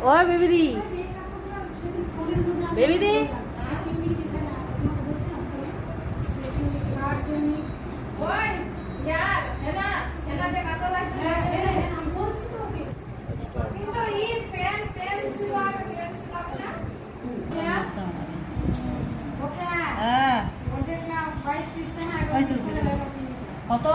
ও baby দি, baby দি, কত?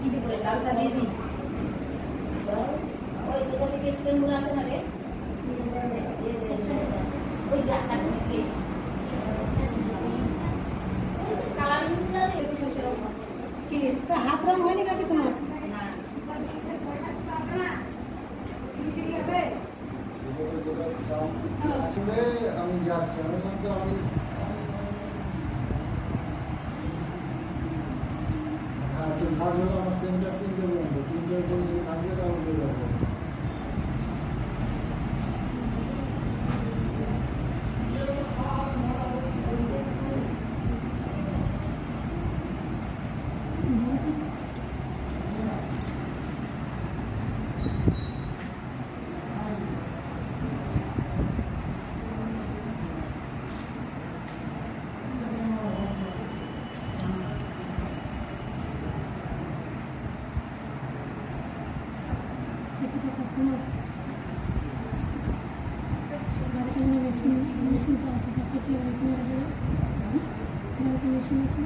কি দিব লালটা দিয়ে দিস। ওই তো কাছে কেস পেন আছে না রে, ওই যা কাটছি কালারিং না রে শেষের কি তা হাত রং হয়নি কাটি কোনো না আমি যাচ্ছি আমি তো আমি কাজ হলো আমার সেন্টার 3টা বন্ধ 3টার পর যদি থাকবে তাহলে যাবো। মেশিন আছে।